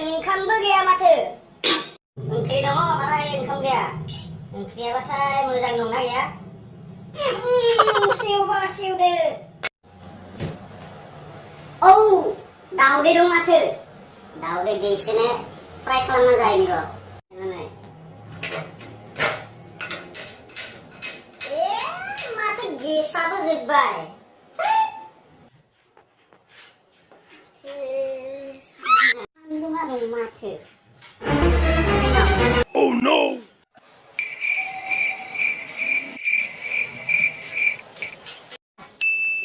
ओंखामबो गैया माथो। ओंख्रि दङ मालाय ओंखाम गैया। ओंख्रियाबाथाय मोजां दंना गैया? सेवबा सेवदो। औ दाउदै दं माथो। दाउदै दैसेनो फ्राय खालामना जाहैनि र'। माथो गेसाबो जोब्बाय। सान्दुङा दं माथो। Oh no!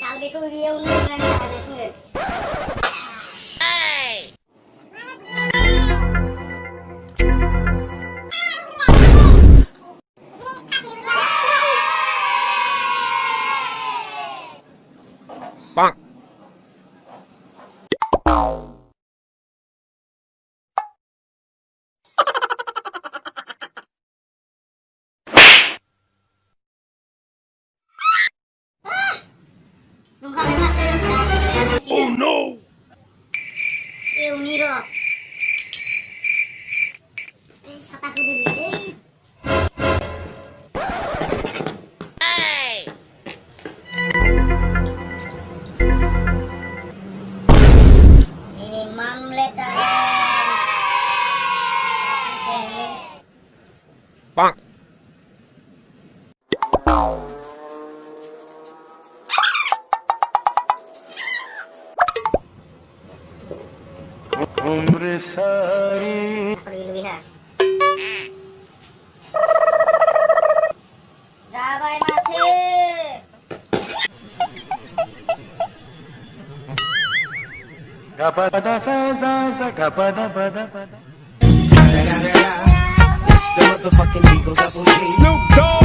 दाउदैखौ बेयावनो रुनानै जाजासिगोन। Bonk. Nungkarin maksud dasarnya Oh musikan. no! Ew niro. Sataku dulu. Ini mamlet tangan. Sini. Bonk. उम्र सारी Pergi lebih ha. Jabai mati. gapada sa sa sa gapada pada pada. The motherfucking Eagle Double G. Snoop Dogg.